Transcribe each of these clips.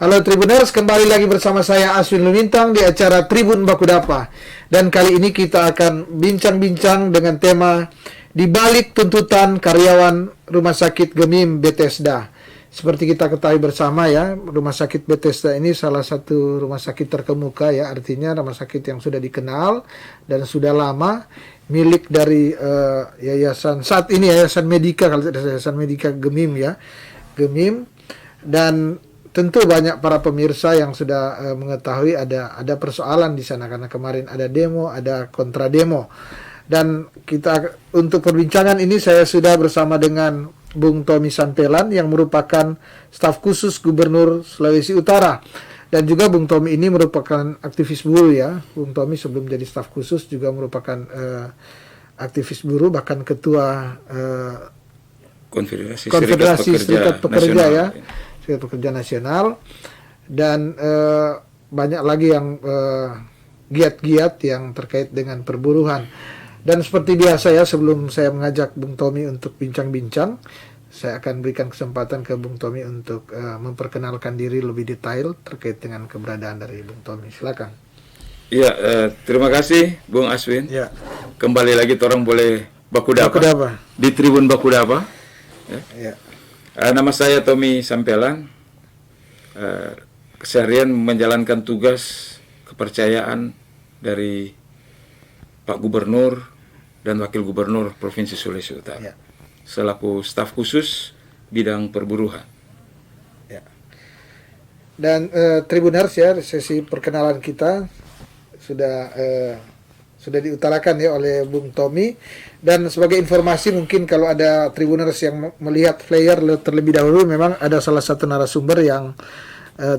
Halo Tribuners, kembali lagi bersama saya Aswin Lumintang di acara Tribun Bakudapa. Dan kali ini kita akan bincang-bincang dengan tema di balik tuntutan karyawan Rumah Sakit Gemim Bethesda. Seperti kita ketahui bersama ya, Rumah Sakit Bethesda ini salah satu rumah sakit terkemuka ya, artinya rumah sakit yang sudah dikenal dan sudah lama, milik dari yayasan saat ini Yayasan Medika, kalau tidak Yayasan Medika Gemim ya, Gemim. Dan tentu banyak para pemirsa yang sudah mengetahui ada persoalan di sana karena kemarin ada demo, ada kontra demo. Dan kita untuk perbincangan ini saya sudah bersama dengan Bung Tommy Sampelan yang merupakan staf khusus Gubernur Sulawesi Utara. Dan juga Bung Tommy ini merupakan aktivis buruh ya. Bung Tommy sebelum jadi staf khusus juga merupakan aktivis buruh, bahkan ketua Konfederasi Serikat Pekerja ya. Serikat Pekerja Nasional, dan banyak lagi yang giat-giat yang terkait dengan perburuhan. Dan seperti biasa ya, sebelum saya mengajak Bung Tommy untuk bincang-bincang, saya akan berikan kesempatan ke Bung Tommy untuk memperkenalkan diri lebih detail terkait dengan keberadaan dari Bung Tommy. Silakan. Iya, terima kasih Bung Aswin. Ya. Kembali lagi orang boleh Bakudapa di Tribun Bakudapa. Ya. Nama saya Tommy Sampelan. Keseharian menjalankan tugas kepercayaan dari Pak Gubernur dan Wakil Gubernur Provinsi Sulawesi Utara. Ya. Selaku staf khusus bidang perburuhan. Ya. Dan Tribuners ya, sesi perkenalan kita sudah diutarakan ya oleh Bung Tommy. Dan sebagai informasi mungkin kalau ada Tribuners yang melihat flyer terlebih dahulu, memang ada salah satu narasumber yang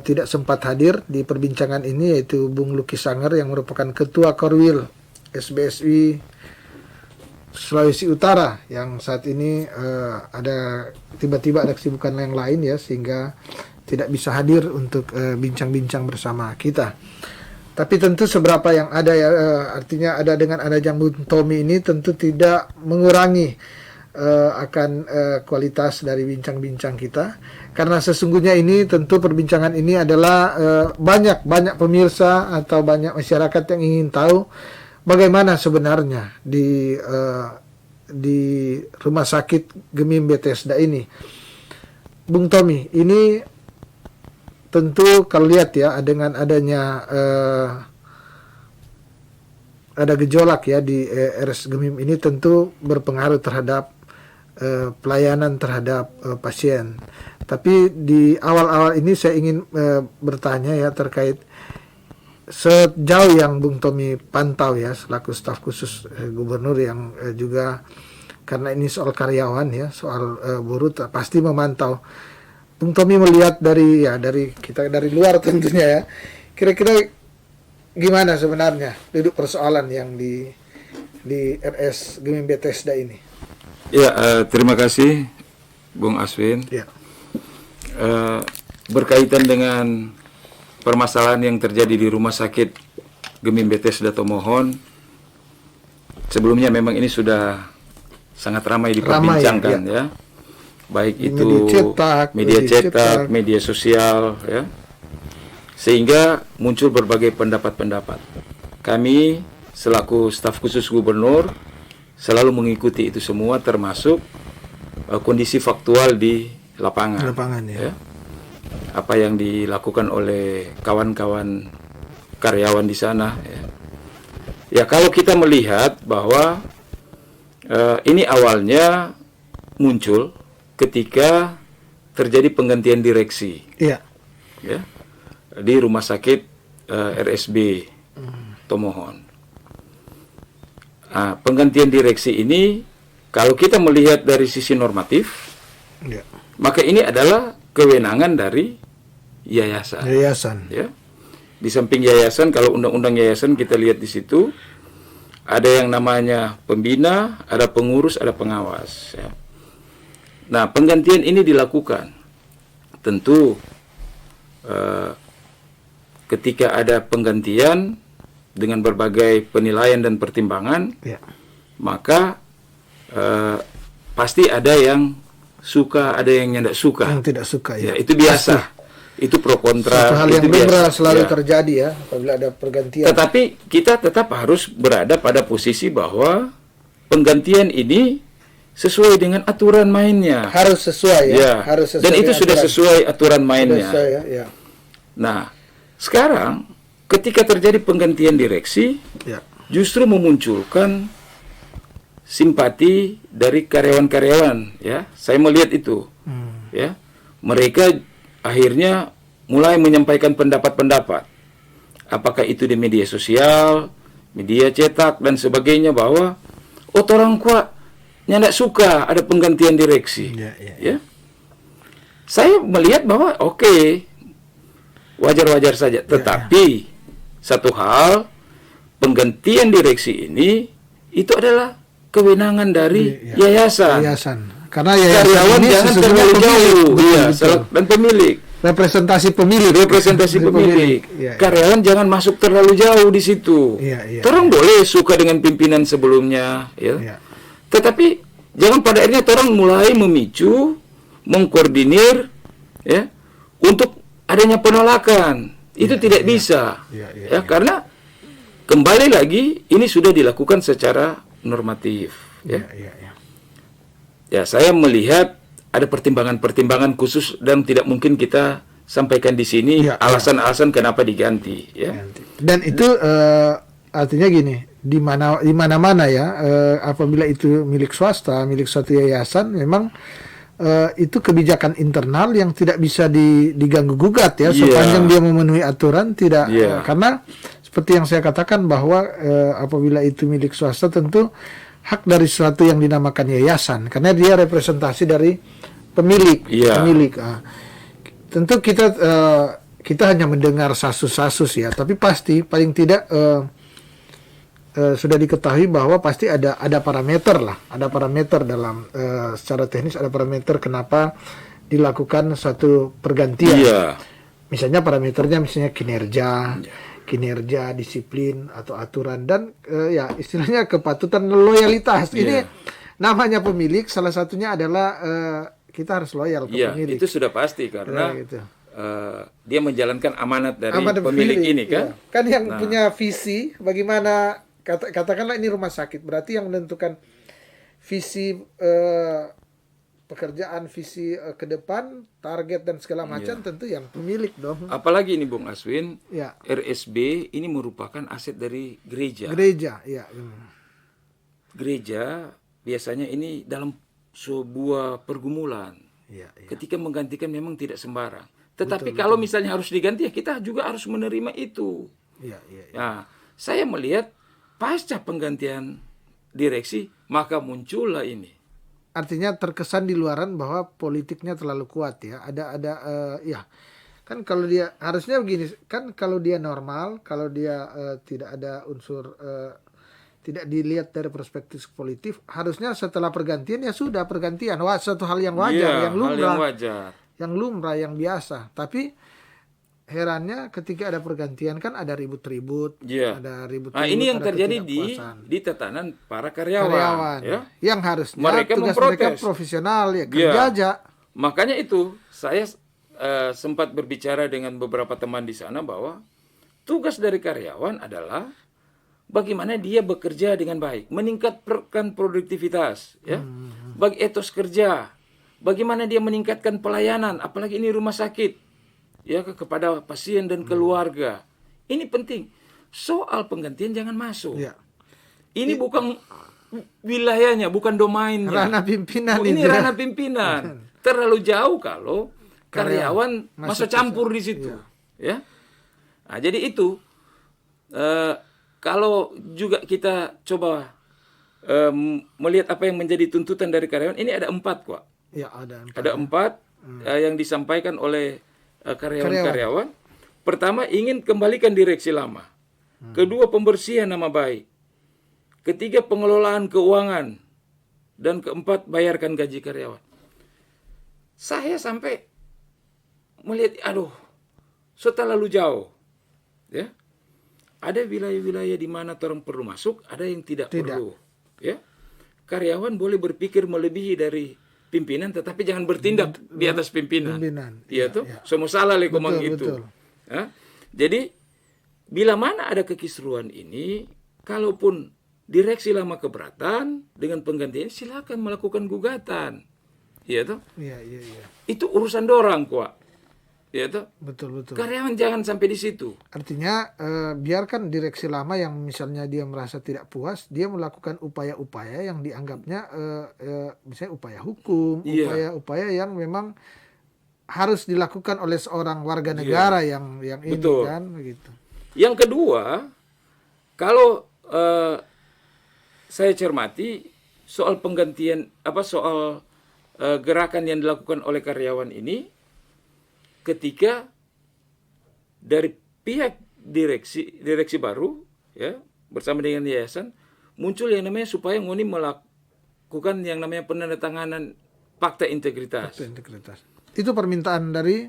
tidak sempat hadir di perbincangan ini, yaitu Bung Luki Sanger yang merupakan Ketua Korwil SBSI Sulawesi Utara, yang saat ini ada tiba-tiba ada kesibukan yang lain ya, sehingga tidak bisa hadir untuk bincang-bincang bersama kita. Tapi tentu seberapa yang ada ya, artinya ada dengan adanya Bung Tommy ini tentu tidak mengurangi akan kualitas dari bincang-bincang kita. Karena sesungguhnya ini tentu perbincangan ini adalah banyak pemirsa atau banyak masyarakat yang ingin tahu bagaimana sebenarnya di Rumah Sakit Gemim Bethesda ini. Bung Tommy, ini tentu kalau lihat ya dengan adanya ada gejolak ya di RS Gemim ini tentu berpengaruh terhadap pelayanan terhadap pasien. Tapi di awal-awal ini saya ingin bertanya ya terkait sejauh yang Bung Tommy pantau ya selaku staf khusus gubernur yang juga karena ini soal karyawan ya, soal buruh pasti memantau. Bung Tommy melihat dari kita dari luar tentunya ya, kira-kira gimana sebenarnya duduk persoalan yang di RS Gemim Bethesda ini? Ya, terima kasih Bung Aswin. Ya. Berkaitan dengan permasalahan yang terjadi di Rumah Sakit Gemim Bethesda Tomohon, sebelumnya memang ini sudah sangat ramai diperbincangkan ya. Baik itu media cetak, media sosial ya. Sehingga muncul berbagai pendapat-pendapat. Kami selaku staf khusus gubernur selalu mengikuti itu semua, termasuk kondisi faktual di lapangan ya. Apa yang dilakukan oleh kawan-kawan karyawan di sana ya. Ya, kalau kita melihat bahwa ini awalnya muncul ketika terjadi penggantian direksi ya, di Rumah Sakit RSB Tomohon. Nah, penggantian direksi ini kalau kita melihat dari sisi normatif ya, maka ini adalah kewenangan dari yayasan. Ya. Di samping yayasan, kalau undang-undang yayasan kita lihat di situ ada yang namanya pembina, ada pengurus, ada pengawas ya. Nah, penggantian ini dilakukan tentu ketika ada penggantian dengan berbagai penilaian dan pertimbangan ya, maka pasti ada yang suka, ada yang tidak suka. Yang tidak suka ya. Ya, itu biasa. itu pro kontra. Satu hal yang itu lumrah biasa. selalu Ya. terjadi ya apabila ada pergantian. Tetapi kita tetap harus berada pada posisi bahwa penggantian ini sesuai dengan aturan mainnya. Harus sesuai ya. Ya. Harus sesuai Dan itu dengan sudah aturan. sesuai aturan mainnya. Sudah sesuai ya. Ya. Nah, sekarang ketika terjadi penggantian direksi, Ya. justru memunculkan simpati dari karyawan-karyawan. Ya, saya melihat itu. Ya, mereka akhirnya mulai menyampaikan pendapat-pendapat. Apakah itu di media sosial, media cetak dan sebagainya bahwa orang kuat nyandak suka ada penggantian direksi. Ya. Saya melihat bahwa oke, wajar-wajar saja. Tetapi satu hal, penggantian direksi ini itu adalah kewenangan dari yayasan. Karena yayasan Karyawan ini jangan sesungguhnya terlalu jauh, betul. dan pemilik. Representasi pemilik. Ya. Karyawan jangan masuk terlalu jauh di situ. Orang boleh suka dengan pimpinan sebelumnya, ya. Tetapi jangan pada akhirnya orang mulai memicu, mengkoordinir, ya, untuk adanya penolakan. Itu tidak bisa, ya, karena kembali lagi ini sudah dilakukan secara normatif, ya. Ya, saya melihat ada pertimbangan-pertimbangan khusus dan tidak mungkin kita sampaikan di sini alasan-alasan kenapa diganti, ya. Dan itu artinya gini, di mana-mana ya, apabila itu milik swasta, milik suatu yayasan, memang itu kebijakan internal yang tidak bisa diganggu gugat ya, sepanjang dia memenuhi aturan tidak, karena seperti yang saya katakan bahwa apabila itu milik swasta tentu hak dari sesuatu yang dinamakan yayasan, karena dia representasi dari pemilik. Tentu kita hanya mendengar sasus-sasus ya, tapi pasti paling tidak sudah diketahui bahwa pasti ada parameter lah, ada parameter dalam secara teknis, ada parameter kenapa dilakukan suatu pergantian. Misalnya parameternya misalnya kinerja, disiplin atau aturan, dan ya istilahnya kepatutan, loyalitas. Ini namanya pemilik, salah satunya adalah kita harus loyal ke pemilik. Itu sudah pasti karena dia menjalankan amanat dari pemilik ini kan. Kan yang punya visi bagaimana, katakanlah ini rumah sakit, berarti yang menentukan visi pekerjaan, visi ke depan, target dan segala macam tentu yang pemilik dong. Apalagi ini Bung Aswin, RSB ini merupakan aset dari gereja. Gereja biasanya ini dalam sebuah pergumulan. Ketika menggantikan memang tidak sembarang. Tetapi kalau misalnya harus diganti, ya kita juga harus menerima itu. Nah, saya melihat pasca penggantian direksi, maka muncullah ini. Artinya terkesan di luaran bahwa politiknya terlalu kuat ya. Ya kan, kalau dia harusnya begini kan, kalau dia normal, kalau dia tidak ada unsur tidak dilihat dari perspektif politik, harusnya setelah pergantian ya sudah pergantian. Satu hal yang wajar, yang lumrah, yang lumrah, yang biasa. Tapi herannya ketika ada pergantian kan ada ribut-ribut, ada ribut-ribut. Nah, ini yang terjadi di tatanan para karyawan ya? Yang harusnya mereka tugas mereka profesional ya, kerja aja. Makanya itu saya sempat berbicara dengan beberapa teman di sana bahwa tugas dari karyawan adalah bagaimana dia bekerja dengan baik, meningkatkan produktivitas, ya, bagi etos kerja, bagaimana dia meningkatkan pelayanan, apalagi ini rumah sakit, ya, kepada pasien dan keluarga. Ini penting. Soal penggantian jangan masuk. Ini bukan wilayahnya, bukan domainnya. Ranah pimpinan. Ini ranah pimpinan. Terlalu jauh kalau karyawan masuk campur di situ. Ya. Nah, jadi itu. Kalau juga kita coba melihat apa yang menjadi tuntutan dari karyawan, ini ada 4 kok. Ada 4 yang disampaikan oleh karyawan-karyawan. Pertama, ingin kembalikan direksi lama. Kedua, pembersihan nama baik. Ketiga, pengelolaan keuangan. Dan keempat, bayarkan gaji karyawan. Saya sampai melihat, terlalu jauh. Ya. Ada wilayah-wilayah di mana orang perlu masuk, ada yang tidak perlu. Ya. Karyawan boleh berpikir melebihi dari pimpinan, tetapi jangan bertindak di atas pimpinan. Iya tuh, semua salah komang itu. Betul. Ya? Jadi bila mana ada kekisruan ini, kalaupun direksi lama keberatan dengan penggantian, silakan melakukan gugatan. Iya tuh. Iya. Itu urusan dorang kok. Ya tuh. Betul. Karyawan jangan sampai di situ. Artinya biarkan direksi lama yang misalnya dia merasa tidak puas, dia melakukan upaya-upaya yang dianggapnya misalnya upaya hukum, upaya-upaya yang memang harus dilakukan oleh seorang warga negara yang ini kan begitu. Yang kedua, kalau saya cermati soal penggantian soal gerakan yang dilakukan oleh karyawan ini, ketika dari pihak direksi baru ya bersama dengan yayasan muncul yang namanya supaya ngoni melakukan yang namanya penandatanganan fakta integritas. Itu permintaan dari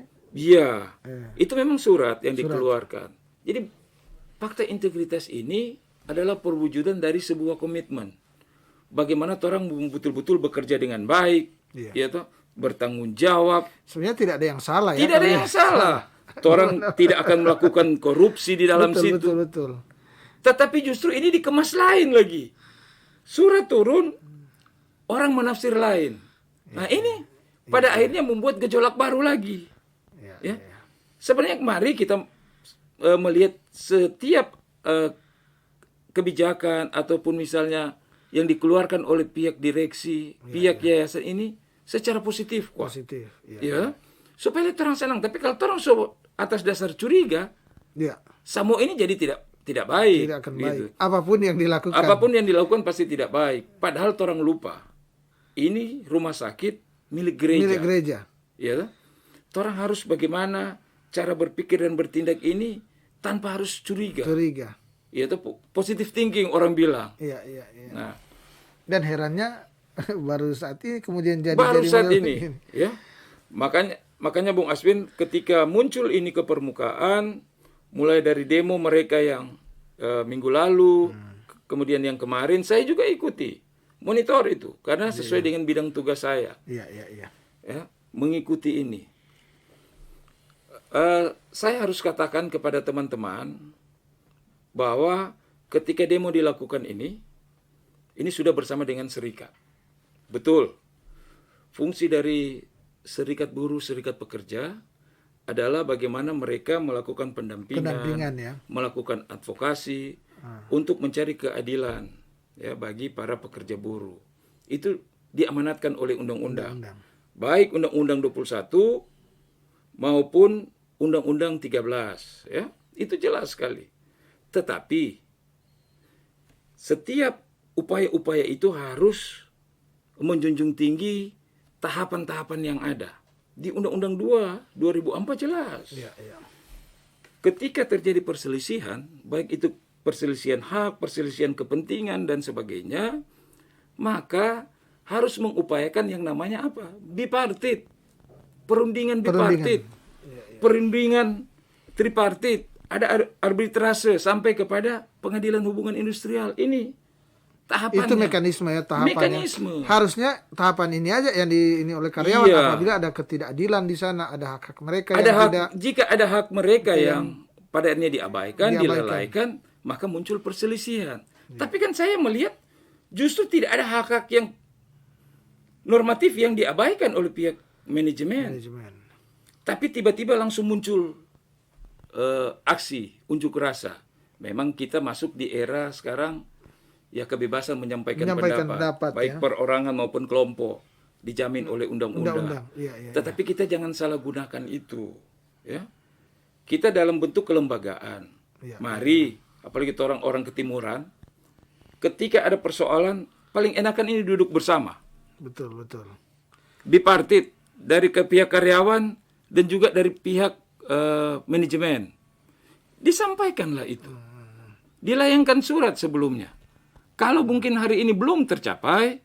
itu memang surat yang dikeluarkan. Jadi fakta integritas ini adalah perwujudan dari sebuah komitmen. Bagaimana orang betul-betul bekerja dengan baik, ya toh, bertanggung jawab. Sebenarnya tidak ada yang salah ya. Tidak ada yang salah. Orang tidak akan melakukan korupsi di dalam situ. Betul. Tetapi justru ini dikemas lain lagi. Surat turun, orang menafsir lain. Nah ini pada akhirnya membuat gejolak baru lagi. Ya. Sebenarnya mari kita melihat setiap kebijakan ataupun misalnya yang dikeluarkan oleh pihak direksi, pihak yayasan ini secara positif kok. Ya. Supaya orang senang. Tapi kalau orang atas dasar curiga, semua ini jadi tidak baik. Tidak akan baik. Gitu. Apapun yang dilakukan pasti tidak baik. Padahal orang lupa. Ini rumah sakit milik gereja. Ya. Orang harus bagaimana cara berpikir dan bertindak ini tanpa harus curiga. Itu positive thinking orang bilang. Iya. Nah, dan herannya baru saat ini kemudian jadi saat ini. Ya. Makanya Bung Aswin ketika muncul ini ke permukaan, mulai dari demo mereka yang minggu lalu, kemudian yang kemarin saya juga ikuti, monitor itu karena sesuai dengan bidang tugas saya. Iya. Ya, mengikuti ini. Saya harus katakan kepada teman-teman bahwa ketika demo dilakukan ini sudah bersama dengan serikat. Betul. Fungsi dari serikat buruh, serikat pekerja adalah bagaimana mereka melakukan pendampingan ya. Melakukan advokasi untuk mencari keadilan ya bagi para pekerja buruh. Itu diamanatkan oleh undang-undang. Baik Undang-Undang 21 maupun Undang-Undang 13 ya. Itu jelas sekali. Tetapi setiap upaya-upaya itu harus menjunjung tinggi tahapan-tahapan yang ada. Di Undang-Undang 2 2004 jelas. Ketika terjadi perselisihan, baik itu perselisihan hak, perselisihan kepentingan dan sebagainya, maka harus mengupayakan yang namanya apa? Bipartit. Perundingan bipartit. Perundingan tripartit. Ada arbitrase sampai kepada pengadilan hubungan industrial. Ini tahapannya. Itu mekanisme ya, tahapannya. Harusnya tahapan ini aja yang ini oleh karyawan. Apabila ada ketidakadilan di sana, ada hak mereka jika ada hak mereka yang pada akhirnya diabaikan, dilalaikan, maka muncul perselisihan. Tapi kan saya melihat justru tidak ada hak-hak yang normatif yang diabaikan oleh pihak manajemen. Tapi tiba-tiba langsung muncul aksi, unjuk rasa. Memang kita masuk di era sekarang ya kebebasan menyampaikan pendapat baik perorangan maupun kelompok dijamin oleh undang-undang. Tetapi kita jangan salah gunakan itu, ya. Kita dalam bentuk kelembagaan. Mari, apalagi orang-orang ketimuran, ketika ada persoalan paling enakan ini duduk bersama. Betul. Bipartit dari pihak karyawan dan juga dari pihak manajemen. Disampaikanlah itu. Dilayangkan surat sebelumnya. Kalau mungkin hari ini belum tercapai,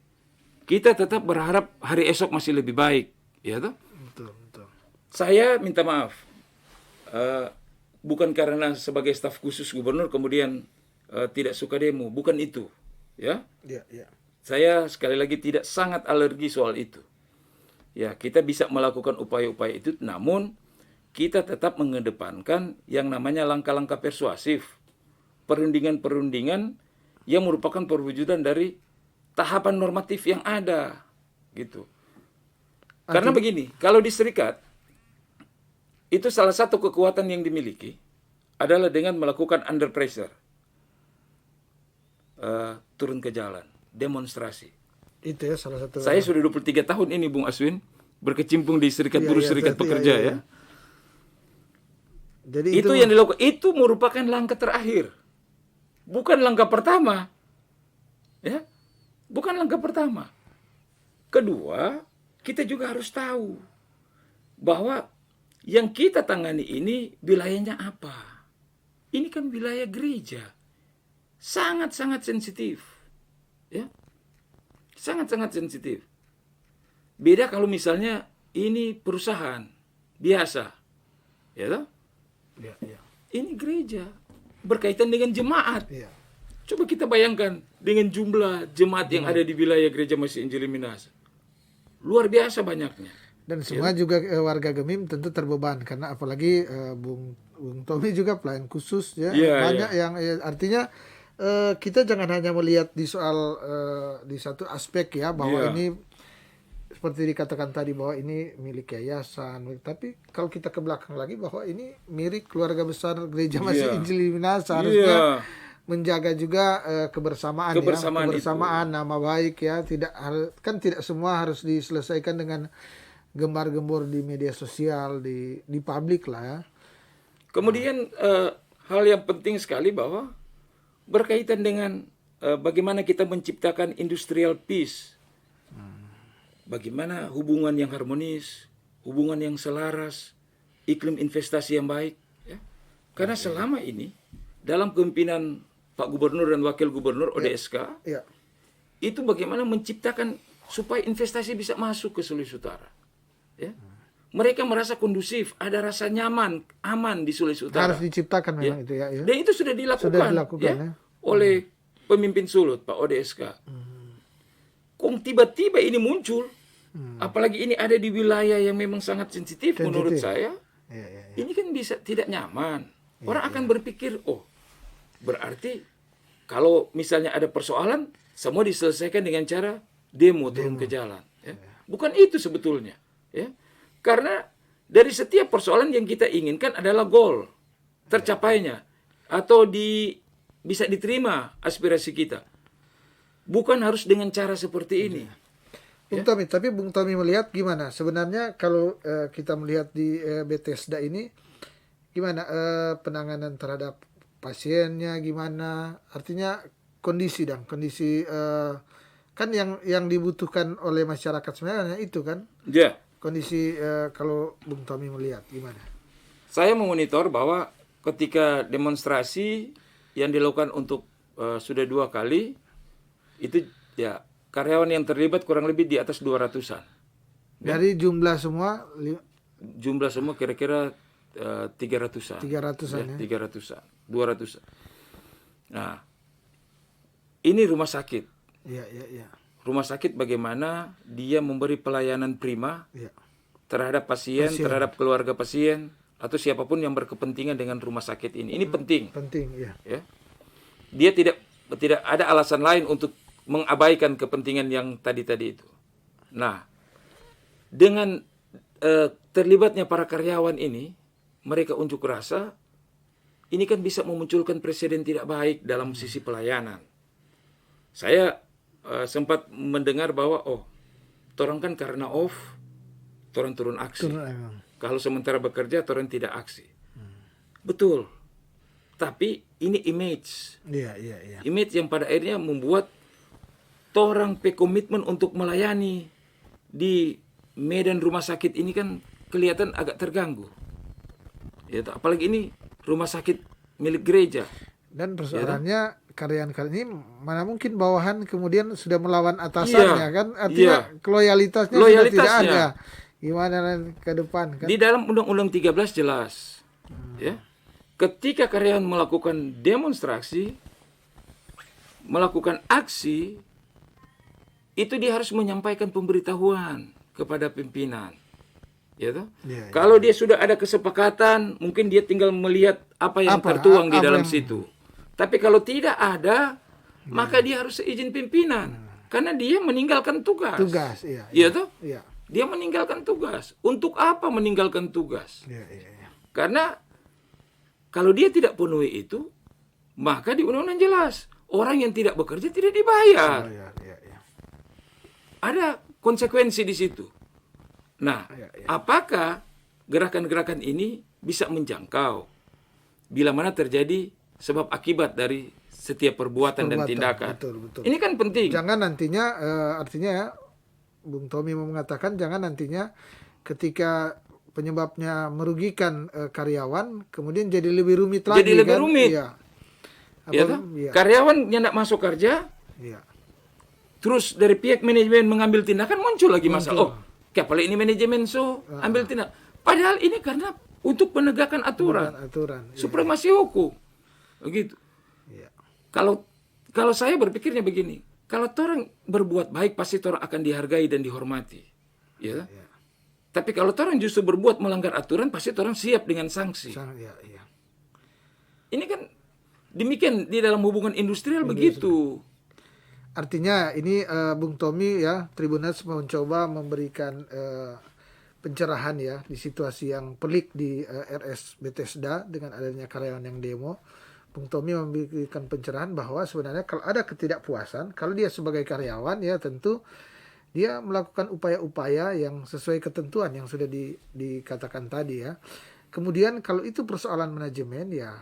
kita tetap berharap hari esok masih lebih baik, ya toh? Betul. Saya minta maaf, bukan karena sebagai staf khusus gubernur kemudian tidak suka demo, bukan itu, ya. Iya. Saya sekali lagi tidak sangat alergi soal itu. ya kita bisa melakukan upaya-upaya itu, namun kita tetap mengedepankan yang namanya langkah-langkah persuasif, perundingan-perundingan yang merupakan perwujudan dari tahapan normatif yang ada, gitu. Karena begini, kalau di serikat itu salah satu kekuatan yang dimiliki adalah dengan melakukan under pressure, turun ke jalan, demonstrasi. Itu ya salah satu. Saya sudah 23 tahun ini, Bung Aswin, berkecimpung di serikat buruh, serikat pekerja ya. Jadi itu yang dilakukan, itu merupakan langkah terakhir, bukan langkah pertama, ya, bukan langkah pertama. Kedua, kita juga harus tahu bahwa yang kita tangani ini wilayahnya apa. Ini kan wilayah gereja, sangat-sangat sensitif, ya, sangat-sangat sensitif. Beda kalau misalnya ini perusahaan biasa, ya toh? Ya, ya. Ini gereja berkaitan dengan jemaat. Ya. Coba kita bayangkan dengan jumlah jemaat yang ada di wilayah Gereja Masih Injili Minahasa, luar biasa banyaknya. Dan semua juga warga Gemim tentu terbeban karena apalagi Bung Tommy juga pelayan khusus ya, banyak yang artinya kita jangan hanya melihat di soal di satu aspek ya bahwa ini seperti dikatakan tadi bahwa ini milik yayasan, tapi kalau kita ke belakang lagi bahwa ini milik keluarga besar Gereja Masih Injili Minahasa, harusnya menjaga juga kebersamaan nama baik ya, tidak semua harus diselesaikan dengan gembar-gembor di media sosial, di publik lah ya. Kemudian hal yang penting sekali bahwa berkaitan dengan bagaimana kita menciptakan industrial peace, bagaimana hubungan yang harmonis, hubungan yang selaras, iklim investasi yang baik. Ya. Karena selama ini dalam kepemimpinan Pak Gubernur dan Wakil Gubernur ODSK, itu bagaimana menciptakan supaya investasi bisa masuk ke Sulawesi Utara. Ya. Mereka merasa kondusif, ada rasa nyaman, aman di Sulawesi Utara. Harus diciptakan memang itu ya. Dan itu sudah dilakukan oleh pemimpin Sulut, Pak ODSK. Kok tiba-tiba ini muncul, apalagi ini ada di wilayah yang memang sangat sensitif. Menurut saya, ini kan bisa tidak nyaman. Orang akan berpikir, oh berarti kalau misalnya ada persoalan, semua diselesaikan dengan cara demo turun ke jalan. Ya. Bukan itu sebetulnya. Ya. Karena dari setiap persoalan yang kita inginkan adalah goal tercapainya atau bisa diterima aspirasi kita. Bukan harus dengan cara seperti ini. Bung Tommy, tapi Bung Tommy melihat gimana? Sebenarnya kalau kita melihat di Bethesda ini, gimana penanganan terhadap pasiennya, gimana? Artinya kondisi kan yang dibutuhkan oleh masyarakat sebenarnya itu kan? Ya. Kondisi kalau Bung Tommy melihat gimana? Saya memonitor bahwa ketika demonstrasi yang dilakukan untuk sudah 2 kali, itu ya karyawan yang terlibat kurang lebih di atas 200-an. Dari jumlah semua? Jumlah semua kira-kira 300-an. 300-an ya? 300-an, 200-an. Nah, ini rumah sakit. Iya. Rumah sakit bagaimana dia memberi pelayanan prima terhadap pasien, terhadap keluarga pasien, atau siapapun yang berkepentingan dengan rumah sakit ini. Ini penting. Penting, ya. Dia tidak ada alasan lain untuk mengabaikan kepentingan yang tadi itu. Nah, dengan terlibatnya para karyawan ini, mereka unjuk rasa, ini kan bisa memunculkan presiden tidak baik dalam sisi pelayanan. Saya sempat mendengar bahwa torang kan karena off, torang turun aksi. Kalau sementara bekerja, torang tidak aksi. Betul. Tapi ini image. Iya. Image yang pada akhirnya membuat torang komitmen untuk melayani di medan rumah sakit ini kan kelihatan agak terganggu. Ya, apalagi ini rumah sakit milik gereja. Dan persoalannya karyawan ini mana mungkin bawahan kemudian sudah melawan atasannya kan? Artinya loyalitasnya sudah tidak ada. Gimana ke depan kan? Di dalam Undang-Undang 13 jelas. Ya. Ketika karyawan melakukan demonstrasi, melakukan aksi, itu dia harus menyampaikan pemberitahuan kepada pimpinan. Ya toh? Ya, Kalau dia sudah ada kesepakatan, mungkin dia tinggal melihat apa yang tertuang di dalam situ. Tapi kalau tidak ada, maka dia harus seizin pimpinan. Karena dia meninggalkan tugas. Tugas, iya. Iya toh? Iya. Dia meninggalkan tugas. Untuk apa meninggalkan tugas? Iya, iya. Karena kalau dia tidak penuhi itu, maka di undang-undang jelas, orang yang tidak bekerja tidak dibayar. Iya, iya, iya. Ada konsekuensi di situ. Nah, apakah gerakan-gerakan ini bisa menjangkau bila mana terjadi sebab akibat dari setiap perbuatan dan tindakan? Betul. Ini kan penting. Jangan nantinya, artinya ya, Bung Tommy mau mengatakan jangan nantinya ketika penyebabnya merugikan karyawan, kemudian jadi lebih rumit lagi. Jadi lebih rumit. Iya. Ya, karyawan yang tidak masuk kerja, terus dari pihak manajemen mengambil tindakan, muncul lagi masalah. Oh, apalagi ini manajemen ambil tindakan. Padahal ini karena untuk penegakan aturan. Supremasi hukum. Begitu. Iya. Kalau saya berpikirnya begini, kalau orang berbuat baik pasti orang akan dihargai dan dihormati. Ya. Tapi kalau orang justru berbuat melanggar aturan, pasti orang siap dengan sanksi. Ini kan demikian di dalam hubungan industrial begitu. Artinya ini Bung Tommy ya, Tribuners mencoba memberikan pencerahan ya di situasi yang pelik di RS Bethesda dengan adanya karyawan yang demo. Bung Tommy memberikan pencerahan bahwa sebenarnya kalau ada ketidakpuasan, kalau dia sebagai karyawan ya tentu dia melakukan upaya-upaya yang sesuai ketentuan yang sudah dikatakan tadi ya. Kemudian kalau itu persoalan manajemen ya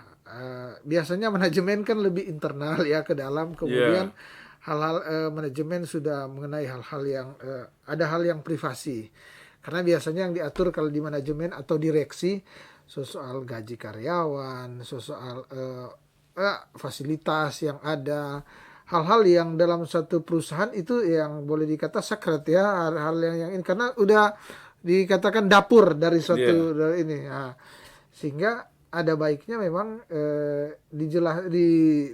biasanya manajemen kan lebih internal ya ke dalam, kemudian hal-hal manajemen sudah mengenai hal-hal yang ada hal yang privasi. Karena biasanya yang diatur kalau di manajemen atau direksi soal gaji karyawan, soal fasilitas yang ada, hal-hal yang dalam satu perusahaan itu yang boleh dikata secret ya, hal-hal yang ini karena udah dikatakan dapur dari suatu dari ini. Nah, sehingga ada baiknya memang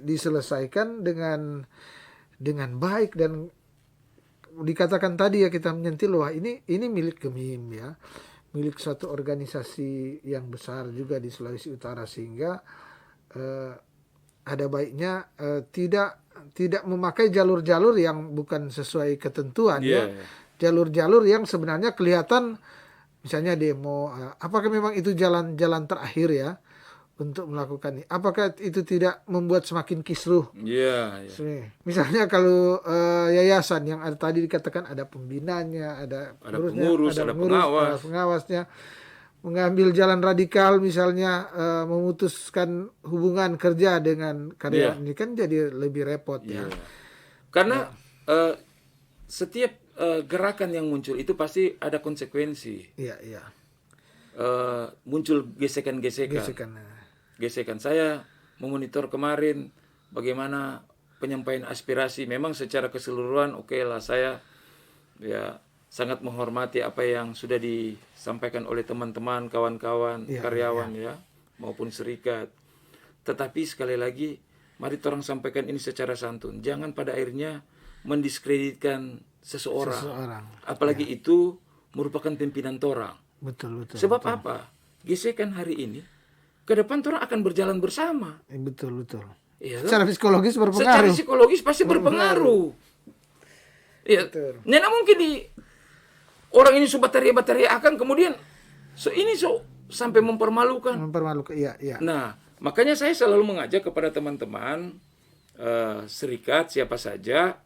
diselesaikan dengan baik dan dikatakan tadi ya kita menyentil wah ini milik Gemim ya, milik suatu organisasi yang besar juga di Sulawesi Utara, sehingga ada baiknya tidak memakai jalur-jalur yang bukan sesuai ketentuan ya, jalur-jalur yang sebenarnya kelihatan misalnya demo, apakah memang itu jalan terakhir ya untuk melakukan ini? Apakah itu tidak membuat semakin kisruh? Misalnya kalau yayasan yang ada tadi dikatakan ada pembinanya, ada pengurus, ada pengawasnya, mengambil jalan radikal misalnya memutuskan hubungan kerja dengan karyawan ini kan jadi lebih repot ya. Karena setiap gerakan yang muncul itu pasti ada konsekuensi. Muncul gesekan. Saya memonitor kemarin bagaimana penyampaian aspirasi. Memang secara keseluruhan oke lah, saya ya sangat menghormati apa yang sudah disampaikan oleh teman-teman, kawan-kawan, karyawan ya maupun serikat. Tetapi sekali lagi mari orang sampaikan ini secara santun. Jangan pada akhirnya mendiskreditkan seseorang. Apalagi itu merupakan pimpinan torang. Betul. Sebab apa? Gesekan hari ini ke depan orang akan berjalan bersama. Betul. Ya, secara psikologis berpengaruh. Secara psikologis pasti berpengaruh. Ya, nggak mungkin orang ini bataria akan kemudian sampai mempermalukan. Iya. Nah, makanya saya selalu mengajak kepada teman-teman serikat siapa saja,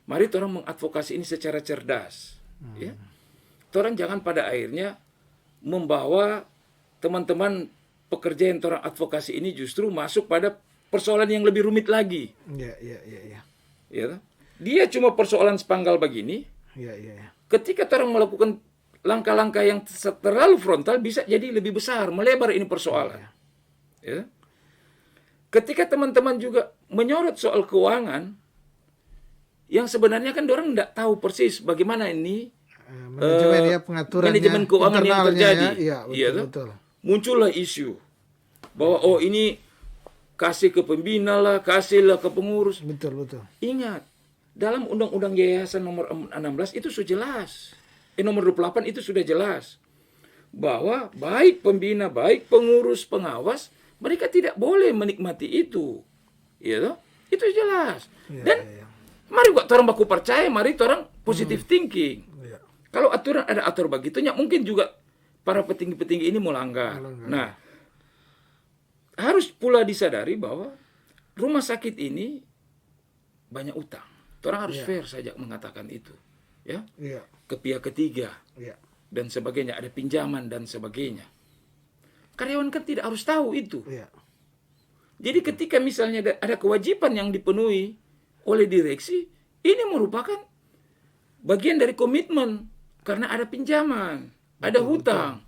mari orang mengadvokasi ini secara cerdas. Ya. Orang jangan pada akhirnya membawa teman-teman pekerja yang orang advokasi ini justru masuk pada persoalan yang lebih rumit lagi. Iya. Ya, dia cuma persoalan sepanggal begini. Iya. Ketika orang melakukan langkah-langkah yang terlalu frontal bisa jadi lebih besar, melebar ini persoalan. Ya. Ketika teman-teman juga menyorot soal keuangan, yang sebenarnya kan orang tidak tahu persis bagaimana ini manajemen pengaturan manajemen keuangan yang terjadi. Betul. Muncullah isu bahwa ini kasih ke pembina lah, kasihlah ke pengurus. Betul. Ingat, dalam Undang-Undang Yayasan nomor 16 itu sudah jelas nomor 28 itu sudah jelas bahwa baik pembina, baik pengurus, pengawas, mereka tidak boleh menikmati itu. Ya toh? Itu jelas. Dan mari buat orang baku percaya, mari orang positive thinking. Kalau aturan ada atur begitunya, mungkin juga para petinggi-petinggi ini melanggar. Nah, harus pula disadari bahwa rumah sakit ini banyak utang. Orang harus fair saja mengatakan itu, ya, ke pihak ketiga dan sebagainya, ada pinjaman dan sebagainya. Karyawan kan tidak harus tahu itu. Jadi ketika misalnya ada kewajiban yang dipenuhi oleh direksi, ini merupakan bagian dari komitmen karena ada pinjaman, ada hutang.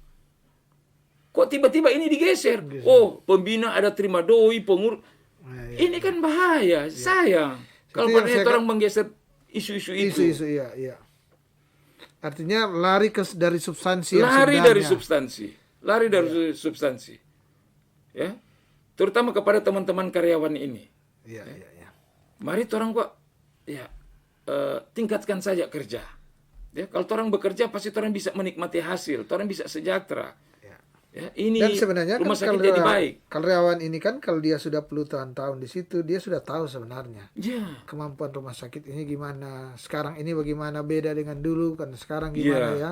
Kok tiba-tiba ini digeser? Oh, pembina ada terima doi, pengurus. Ini kan bahaya, sayang. Kalau orang menggeser isu-isu itu. Isu-isu, iya. Artinya lari dari substansi yang lari sebenarnya. Lari dari substansi. Ya. Terutama kepada teman-teman karyawan ini. Iya. Mari orang kok tingkatkan saja kerja. Ya, kalau orang bekerja pasti orang bisa menikmati hasil, orang bisa sejahtera. Ya, ini dan sebenarnya rumah kan sakit jadi baik. Karyawan ini kan kalau dia sudah puluhan tahun di situ, dia sudah tahu sebenarnya kemampuan rumah sakit ini gimana. Sekarang ini bagaimana, beda dengan dulu kan. Sekarang gimana ya,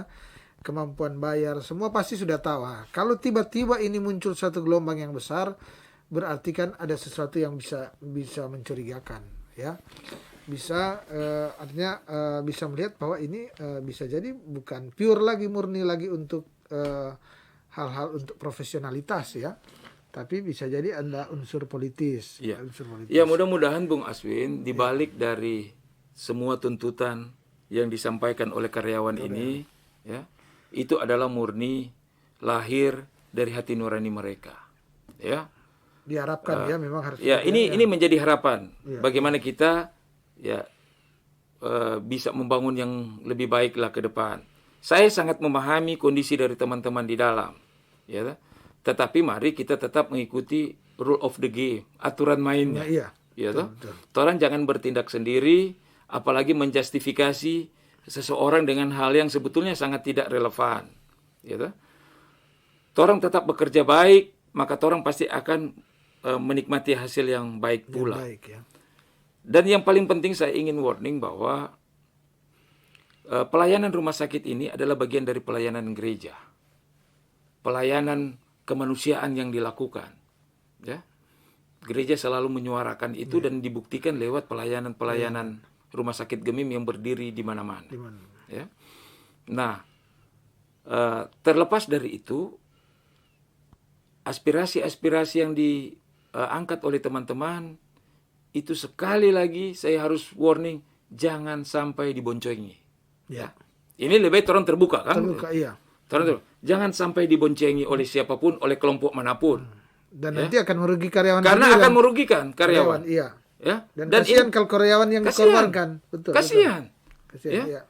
kemampuan bayar, semua pasti sudah tahu. Kalau tiba-tiba ini muncul satu gelombang yang besar, berarti kan ada sesuatu yang bisa mencurigakan, ya. Bisa artinya bisa melihat bahwa ini bisa jadi bukan pure lagi, murni lagi untuk hal-hal untuk profesionalitas, ya, tapi bisa jadi ada unsur politis. Ya, mudah-mudahan Bung Aswin, dibalik dari semua tuntutan yang disampaikan oleh karyawan ini, ya, itu adalah murni lahir dari hati nurani mereka, ya. Diharapkan memang harus. Ya, ini menjadi harapan bagaimana kita bisa membangun yang lebih baik lah ke depan. Saya sangat memahami kondisi dari teman-teman di dalam, ya. Tetapi mari kita tetap mengikuti rule of the game, aturan mainnya. Ya, orang jangan bertindak sendiri, apalagi menjustifikasi seseorang dengan hal yang sebetulnya sangat tidak relevan. Ya, orang tetap bekerja baik, maka orang pasti akan menikmati hasil yang baik pula. Dan yang paling penting saya ingin warning bahwa pelayanan rumah sakit ini adalah bagian dari pelayanan gereja. Pelayanan kemanusiaan yang dilakukan. Ya. Gereja selalu menyuarakan itu dan dibuktikan lewat pelayanan-pelayanan rumah sakit Gemim yang berdiri di mana-mana. Ya. Nah, terlepas dari itu, aspirasi-aspirasi yang diangkat oleh teman-teman, itu sekali lagi saya harus warning, jangan sampai diboncengi. Ya. Ini lebih orang terbuka kan? Jangan sampai diboncengi oleh siapapun, oleh kelompok manapun. Dan nanti akan merugi karyawan. Karena akan merugikan karyawan. Iya. Ya. Dan kasihan kalau karyawan yang dikorbankan. Betul. Kasihan. Ya.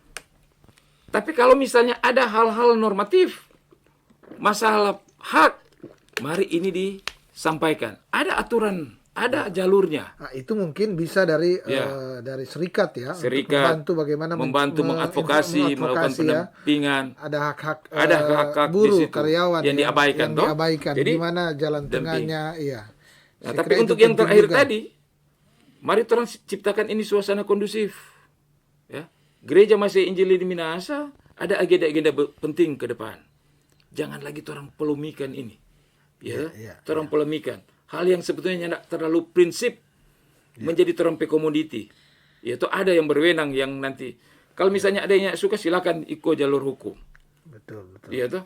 Tapi kalau misalnya ada hal-hal normatif, masalah hak, mari ini disampaikan. Ada aturan, ada jalurnya. Nah, itu mungkin bisa dari serikat, ya. Serikat untuk membantu mengadvokasi, melakukan pendampingan. Ada hak-hak buruh, karyawan yang diabaikan. Jadi gimana jalan tengahnya, iya. Nah, tapi untuk yang terakhir tadi, mari orang ciptakan ini suasana kondusif. Ya. Gereja Masih Injili di Minahasa ada agenda-agenda penting ke depan. Jangan lagi orang polemikan ini. Orang polemikan. Hal yang sebetulnya tidak terlalu prinsip menjadi terompe komoditi. Yaitu ada yang berwenang yang nanti. Kalau misalnya ada yang suka silakan ikut jalur hukum. Betul. Iya toh.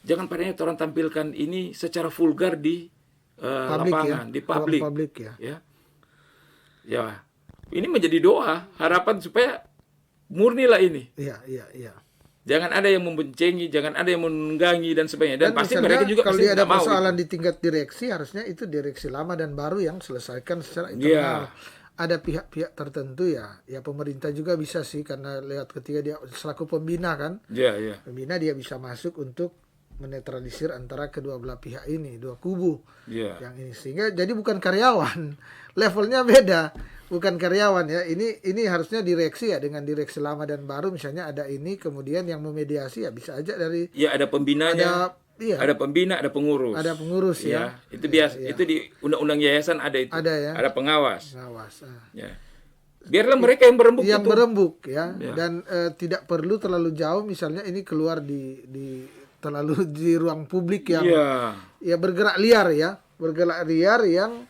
Jangan padanya orang tampilkan ini secara vulgar di lapangan, di publik. Ya. Ini menjadi doa, harapan supaya murnilah ini. Iya. Jangan ada yang membencengi, jangan ada yang menunggangi dan sebagainya. Dan pasti mereka juga kalau pasti ada mau persoalan itu. di tingkat direksi, harusnya itu direksi lama dan baru yang selesaikan secara internal. Ada pihak-pihak tertentu ya pemerintah juga bisa sih, karena lewat ketika dia selaku pembina kan. Pembina dia bisa masuk untuk menetralisir antara kedua belah pihak ini, dua kubu Yeah. yang ini, sehingga jadi bukan karyawan, levelnya beda, bukan karyawan ya. Ini harusnya direksi ya, dengan direksi lama dan baru, misalnya ada ini, kemudian yang memediasi ya bisa aja dari Ya, ada pembinanya. Ada pembina, ada pengurus. Ada pengurus ya. Itu biasa. Itu di undang-undang yayasan ada itu. Ada ya. Ada pengawas. Pengawas. Ya. Biarlah mereka yang berembuk Yang itu. berembuk ya. Dan tidak perlu terlalu jauh, misalnya ini keluar di terlalu di ruang publik yang ya bergerak liar yang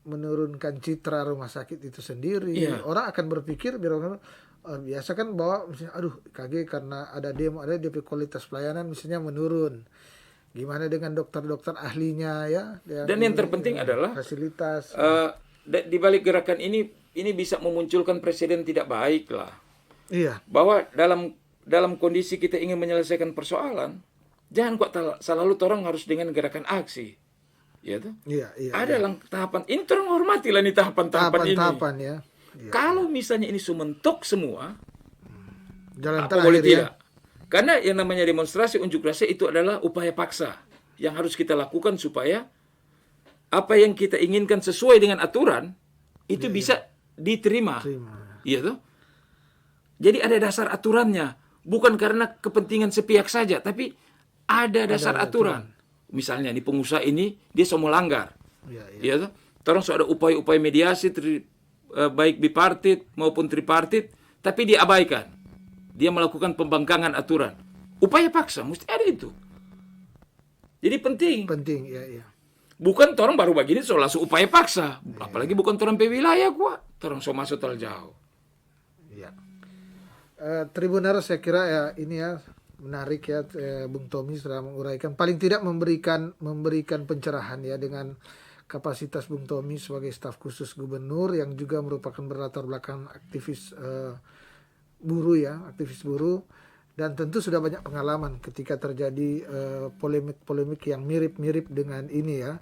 menurunkan citra rumah sakit itu sendiri. Orang akan berpikir biasa kan bahwa misalnya aduh KG karena ada demo, ada DP kualitas pelayanan misalnya menurun. Gimana dengan dokter-dokter ahlinya ya? Dan yang terpenting adalah fasilitas. Di balik gerakan ini bisa memunculkan presiden tidak baik lah. Iya. Bahwa dalam kondisi kita ingin menyelesaikan persoalan, jangan kok selalu orang harus dengan gerakan aksi. Ya tuh? Iya. Ada tahapan. Ini orang hormatilah nih tahapan-tahapan ini. Tahapan ya. Ya. Kalau misalnya ini sumentok semua, jalan apa boleh tidak? Karena yang namanya demonstrasi unjuk rasa itu adalah upaya paksa yang harus kita lakukan supaya apa yang kita inginkan sesuai dengan aturan itu bisa diterima. Iya tuh. Jadi ada dasar aturannya, bukan karena kepentingan sepihak saja, tapi ada dasar aturan. Misalnya nih pengusaha ini dia semua langgar. Iya tuh. Terus ada upaya-upaya mediasi baik bipartit maupun tripartit, tapi dia abaikan. Dia melakukan pembangkangan aturan. Upaya paksa mesti ada itu. Jadi penting, ya. Bukan orang baru begini so langsung upaya paksa. Apalagi bukan orang pe wilayah gua. Orang so masuk terlalu jauh. Iya. Tribuner saya kira ya ini ya menarik ya, Bung Tommy sudah menguraikan, paling tidak memberikan pencerahan ya, dengan kapasitas Bung Tommy sebagai staf khusus gubernur yang juga merupakan berlatar belakang aktivis buruh ya, aktivis buruh, dan tentu sudah banyak pengalaman ketika terjadi polemik-polemik yang mirip-mirip dengan ini ya,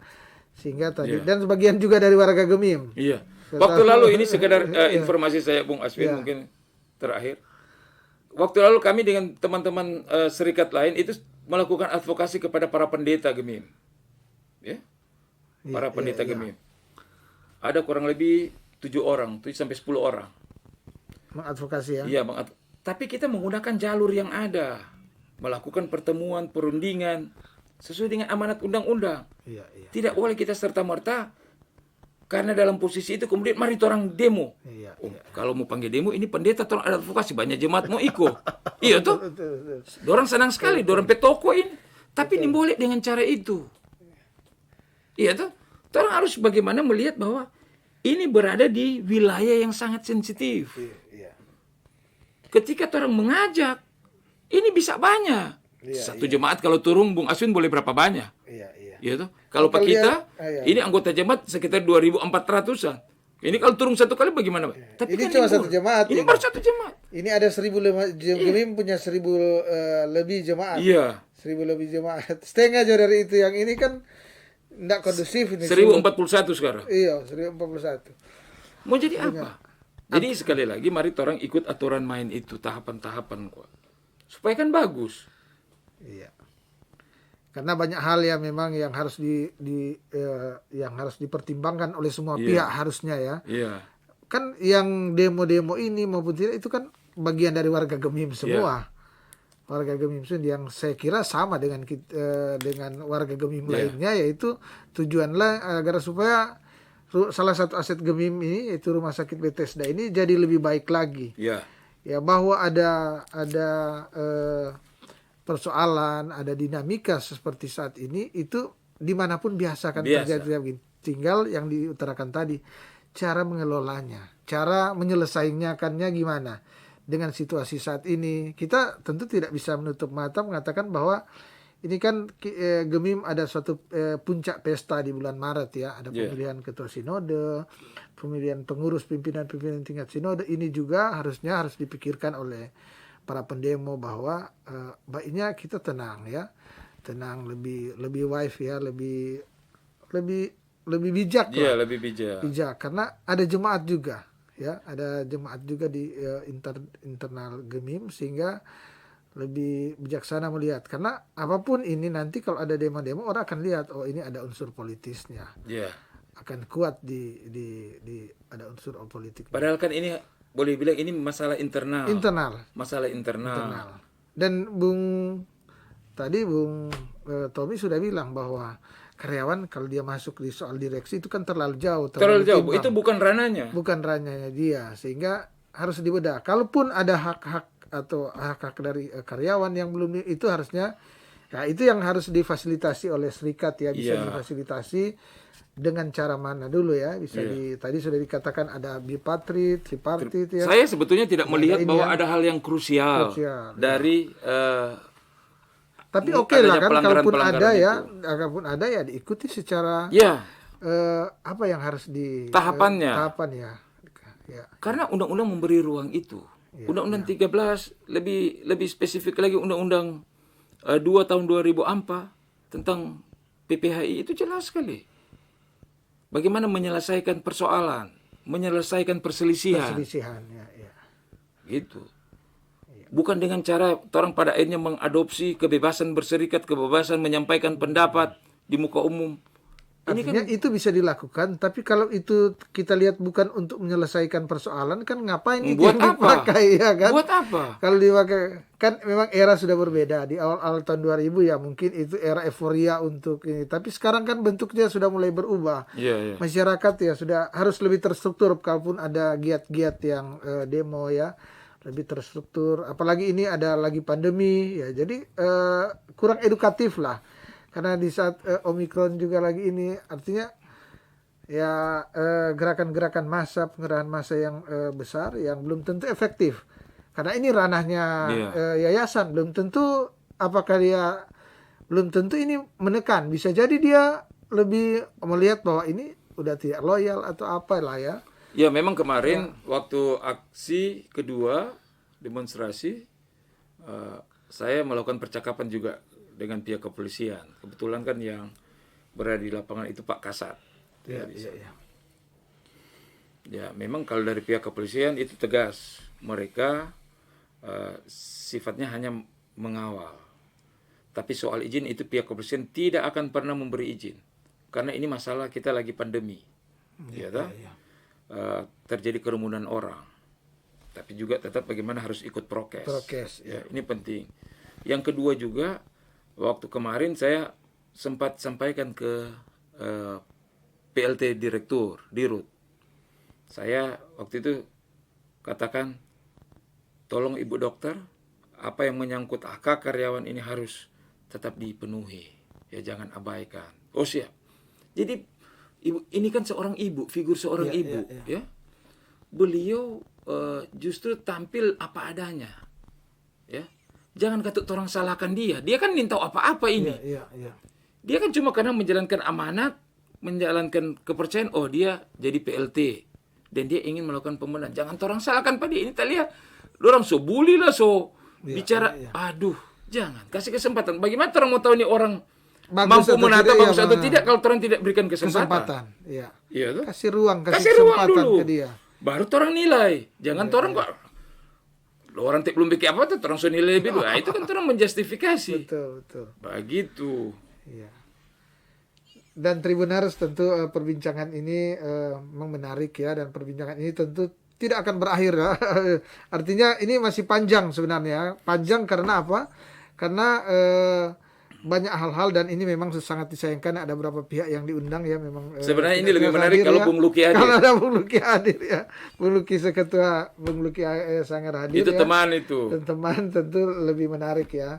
sehingga tadi dan sebagian juga dari warga Gemim. Iya. Waktu lalu ini sekedar informasi saya Bung Aswin mungkin terakhir. Waktu lalu kami dengan teman-teman serikat lain itu melakukan advokasi kepada para pendeta Gemim. Ya. Para pendeta Gemim. Ada kurang lebih 7 orang, 7 sampai 10 orang. Mengadvokasi ya. Iya, tapi kita menggunakan jalur yang ada. Melakukan pertemuan, perundingan sesuai dengan amanat undang-undang. Iya. Tidak boleh kita serta-merta karena dalam posisi itu kemudian mari orang demo. Kalau mau panggil demo ini pendeta orang ada advokasi, banyak jemaat mau ikut. Iya tuh. Dorang senang sekali, dorang petoko ini. Tapi ini boleh dengan cara itu. Iya tuh. Orang harus bagaimana melihat bahwa ini berada di wilayah yang sangat sensitif. Ketika orang mengajak, ini bisa banyak. Satu jemaat kalau turun, Bung Aswin boleh berapa banyak? Iya tuh. Kalau Pak kita, ini anggota jemaat sekitar 2.400-an. Ini kalau turun satu kali bagaimana, Pak? Tapi ini kan cuma satu jemaat. Ini baru satu jemaat. Ini ada 1.000 Gemim punya 1.000 lebih jemaat. Iya. 1.000 lebih jemaat. Setengah aja dari itu, yang ini kan tidak kondusif ini. 1.041 sekarang. Iya, 1.041. Mau jadi apa? Jadi sekali lagi mari orang ikut aturan main itu, tahapan-tahapan kok. Supaya kan bagus. Iya. Karena banyak hal ya memang yang harus yang harus dipertimbangkan oleh semua pihak harusnya ya. Iya. Kan yang demo-demo ini maupun tidak itu kan bagian dari warga Gemim semua. Warga Gemim yang saya kira sama dengan warga Gemim lainnya, yaitu tujuanlah agar supaya salah satu aset Gemim ini yaitu Rumah Sakit Bethesda ini jadi lebih baik lagi. Iya. Ya, bahwa ada persoalan, ada dinamika seperti saat ini itu dimanapun biasa kan terjadi. Tinggal yang diutarakan tadi cara mengelolanya, cara menyelesaikannya gimana dengan situasi saat ini. Kita tentu tidak bisa menutup mata mengatakan bahwa ini kan Gemim ada suatu puncak pesta di bulan Maret ya, ada pemilihan ketua sinode, pemilihan pengurus pimpinan-pimpinan tingkat sinode. Ini juga harus dipikirkan oleh para pendemo bahwa baiknya kita tenang ya, lebih wise ya, lebih bijak lah. Lebih bijak. Karena ada jemaat juga ya, ada jemaat juga di internal Gemim, sehingga lebih bijaksana melihat, karena apapun ini nanti kalau ada demo-demo orang akan lihat ini ada unsur politisnya. Akan kuat di ada unsur politik. Padahal kan ini boleh bilang ini masalah internal. Masalah internal. Dan tadi Bung Tommy sudah bilang bahwa karyawan kalau dia masuk di soal direksi itu kan terlalu jauh. Itu bukan ranahnya. Bukan ranahnya dia, sehingga harus dibedah. Kalaupun ada hak-hak atau hak-hak dari karyawan yang belum itu harusnya, ya itu yang harus difasilitasi oleh serikat ya, bisa difasilitasi dengan cara mana dulu ya, bisa tadi sudah dikatakan ada bipartit, tripartit ya. Saya sebetulnya tidak melihat bahwa ada hal yang krusial dari tapi oke lah kan, kalaupun ada ya diikuti secara apa yang harus di tahapan ya. Karena undang-undang memberi ruang itu. Undang-undang 13 lebih spesifik lagi, undang-undang 2 tahun 2004 tentang PPHI itu jelas sekali. Bagaimana menyelesaikan persoalan, menyelesaikan perselisihan. Gitu. Bukan dengan cara orang pada akhirnya mengadopsi kebebasan berserikat, kebebasan menyampaikan pendapat di muka umum. Artinya itu bisa dilakukan, tapi kalau itu kita lihat bukan untuk menyelesaikan persoalan, kan ngapain itu yang dipakai ya kan? Buat apa? Kalau dipakai, kan memang era sudah berbeda. Di awal tahun 2000 ya mungkin itu era euforia untuk ini. Tapi sekarang kan bentuknya sudah mulai berubah. Masyarakat ya sudah harus lebih terstruktur, kalaupun ada giat-giat yang demo ya, lebih terstruktur. Apalagi ini ada lagi pandemi ya, jadi kurang edukatif lah. Karena di saat Omikron juga lagi ini, artinya ya gerakan-gerakan massa, pengerahan massa yang besar yang belum tentu efektif. Karena ini ranahnya yayasan, belum tentu belum tentu ini menekan. Bisa jadi dia lebih melihat bahwa ini udah tidak loyal atau apalah ya. Ya memang kemarin waktu aksi kedua demonstrasi, saya melakukan percakapan juga dengan pihak kepolisian. Kebetulan kan yang berada di lapangan itu Pak Kasat. Ya, memang kalau dari pihak kepolisian itu tegas. Mereka sifatnya hanya mengawal. Tapi soal izin itu pihak kepolisian tidak akan pernah memberi izin. Karena ini masalah kita lagi pandemi. Terjadi kerumunan orang. Tapi juga tetap bagaimana harus ikut prokes. Ini penting. Yang kedua juga, waktu kemarin saya sempat sampaikan ke PLT Direktur, Dirut. Saya waktu itu katakan, tolong Ibu Dokter, apa yang menyangkut hak karyawan ini harus tetap dipenuhi. Ya jangan abaikan. Oh siap. Jadi ibu ini kan seorang ibu, figur seorang ibu. Ya. Beliau justru tampil apa adanya. Ya. Jangan kata orang salahkan dia. Dia kan minta apa-apa ini. Dia kan cuma karena menjalankan amanat, menjalankan kepercayaan. Oh dia jadi PLT. Dan dia ingin melakukan pembenahan. Jangan orang salahkan pada dia. Ini tak lihat. Orang so bully lah, bicara. Aduh, jangan. Kasih kesempatan. Bagaimana orang mau tahu ini orang mampu menata bagus atau tidak kalau orang tidak berikan kesempatan. Kasih ruang, kasih kesempatan dulu ke dia. Baru orang nilai. Jangan orang kok orang belum bikin apa tuh orang so nilai lebih dulu. Itu kan orang menjustifikasi. Betul. Begitu. Dan Tribuners tentu perbincangan ini memang menarik ya, dan perbincangan ini tentu tidak akan berakhir ya. Artinya ini masih panjang sebenarnya. Panjang karena apa? Karena banyak hal-hal, dan ini memang sangat disayangkan ada beberapa pihak yang diundang ya memang. Sebenarnya ini lebih menarik kalau Bung Luki hadir. Kalau ada Bung Luki hadir ya. Bung Luki seketua, Bung Luki Sanggar hadir. Itu ya. Teman itu. Dan teman tentu lebih menarik ya.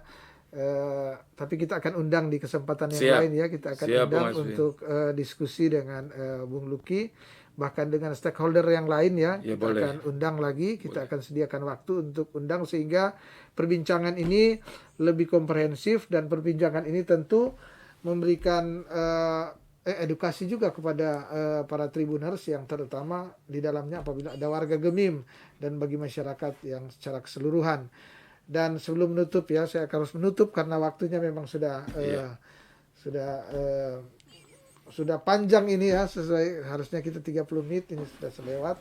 Tapi kita akan undang di kesempatan yang lain ya. Kita akan undang untuk diskusi dengan Bung Luki, bahkan dengan stakeholder yang lain ya. Kita akan undang lagi. Kita akan sediakan waktu untuk undang sehingga perbincangan ini lebih komprehensif, dan perbincangan ini tentu memberikan edukasi juga kepada para Tribuners yang terutama di dalamnya apabila ada warga Gemim dan bagi masyarakat yang secara keseluruhan. Dan sebelum menutup ya, saya harus menutup karena waktunya memang sudah panjang ini ya, sesuai harusnya kita 30 menit, ini sudah selewat.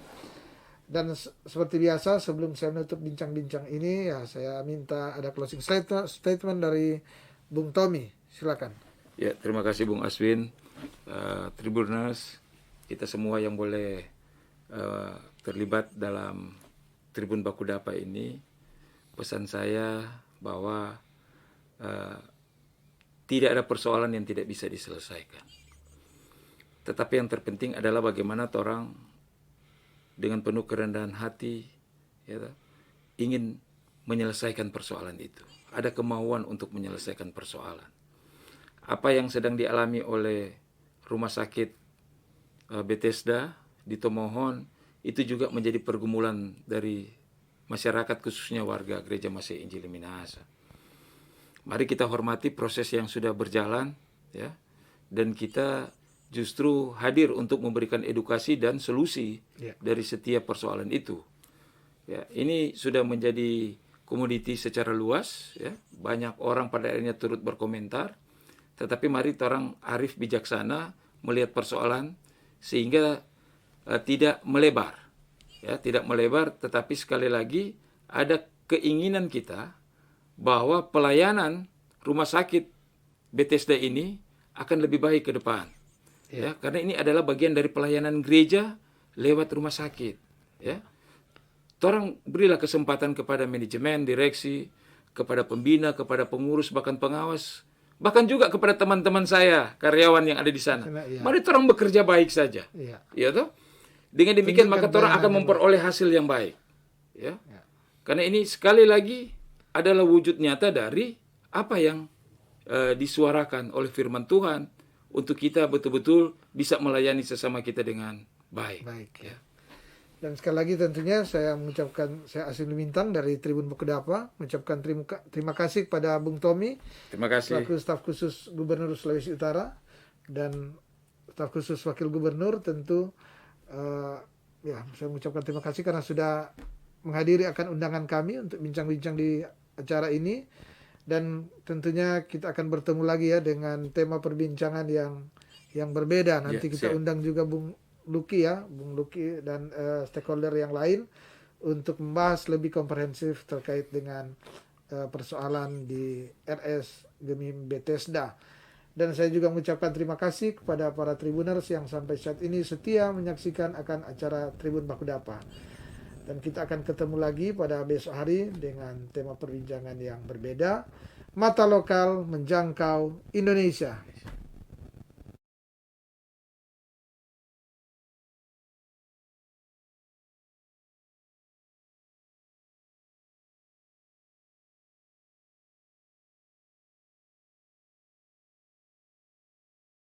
Dan seperti biasa sebelum saya menutup bincang-bincang ini ya saya minta ada closing statement dari Bung Tommy. Silakan. Ya, terima kasih Bung Aswin. Tribuners, kita semua yang boleh terlibat dalam Tribun Bakudapa ini, pesan saya bahwa tidak ada persoalan yang tidak bisa diselesaikan. Tetapi yang terpenting adalah bagaimana orang dengan penuh kerendahan hati ya, ingin menyelesaikan persoalan itu. Ada kemauan untuk menyelesaikan persoalan. Apa yang sedang dialami oleh rumah sakit Bethesda di Tomohon itu juga menjadi pergumulan dari masyarakat, khususnya warga Gereja Masih Injil Minahasa. Mari kita hormati proses yang sudah berjalan ya, dan kita justru hadir untuk memberikan edukasi dan solusi dari setiap persoalan itu. Ya, ini sudah menjadi komoditi secara luas ya. Banyak orang pada akhirnya turut berkomentar. Tetapi mari orang arif bijaksana melihat persoalan sehingga tidak melebar. Ya, tidak melebar, tetapi sekali lagi ada keinginan kita bahwa pelayanan rumah sakit Bethesda ini akan lebih baik ke depan. Ya, karena ini adalah bagian dari pelayanan gereja lewat rumah sakit. Ya, orang berilah kesempatan kepada manajemen, direksi, kepada pembina, kepada pengurus, bahkan pengawas, bahkan juga kepada teman-teman saya, karyawan yang ada di sana. Mari orang bekerja baik saja. Ya toh? Dengan demikian maka orang akan memperoleh hasil yang baik. Ya. Karena ini sekali lagi adalah wujud nyata dari apa yang disuarakan oleh firman Tuhan untuk kita betul-betul bisa melayani sesama kita dengan baik. Ya. Dan sekali lagi tentunya saya Aswin Lumintang dari Tribun Bakudapa mengucapkan terima kasih kepada Bung Tommy. Terima kasih. Selaku staf khusus Gubernur Sulawesi Utara dan staf khusus Wakil Gubernur tentu saya mengucapkan terima kasih karena sudah menghadiri akan undangan kami untuk bincang-bincang di acara ini. Dan tentunya kita akan bertemu lagi ya dengan tema perbincangan yang berbeda. Nanti kita undang juga Bung Luki dan stakeholder yang lain untuk membahas lebih komprehensif terkait dengan persoalan di RS Gemim Bethesda. Dan saya juga mengucapkan terima kasih kepada para tribuners yang sampai saat ini setia menyaksikan akan acara Tribun Bakudapa. Dan kita akan ketemu lagi pada besok hari dengan tema perbincangan yang berbeda. Mata lokal menjangkau Indonesia.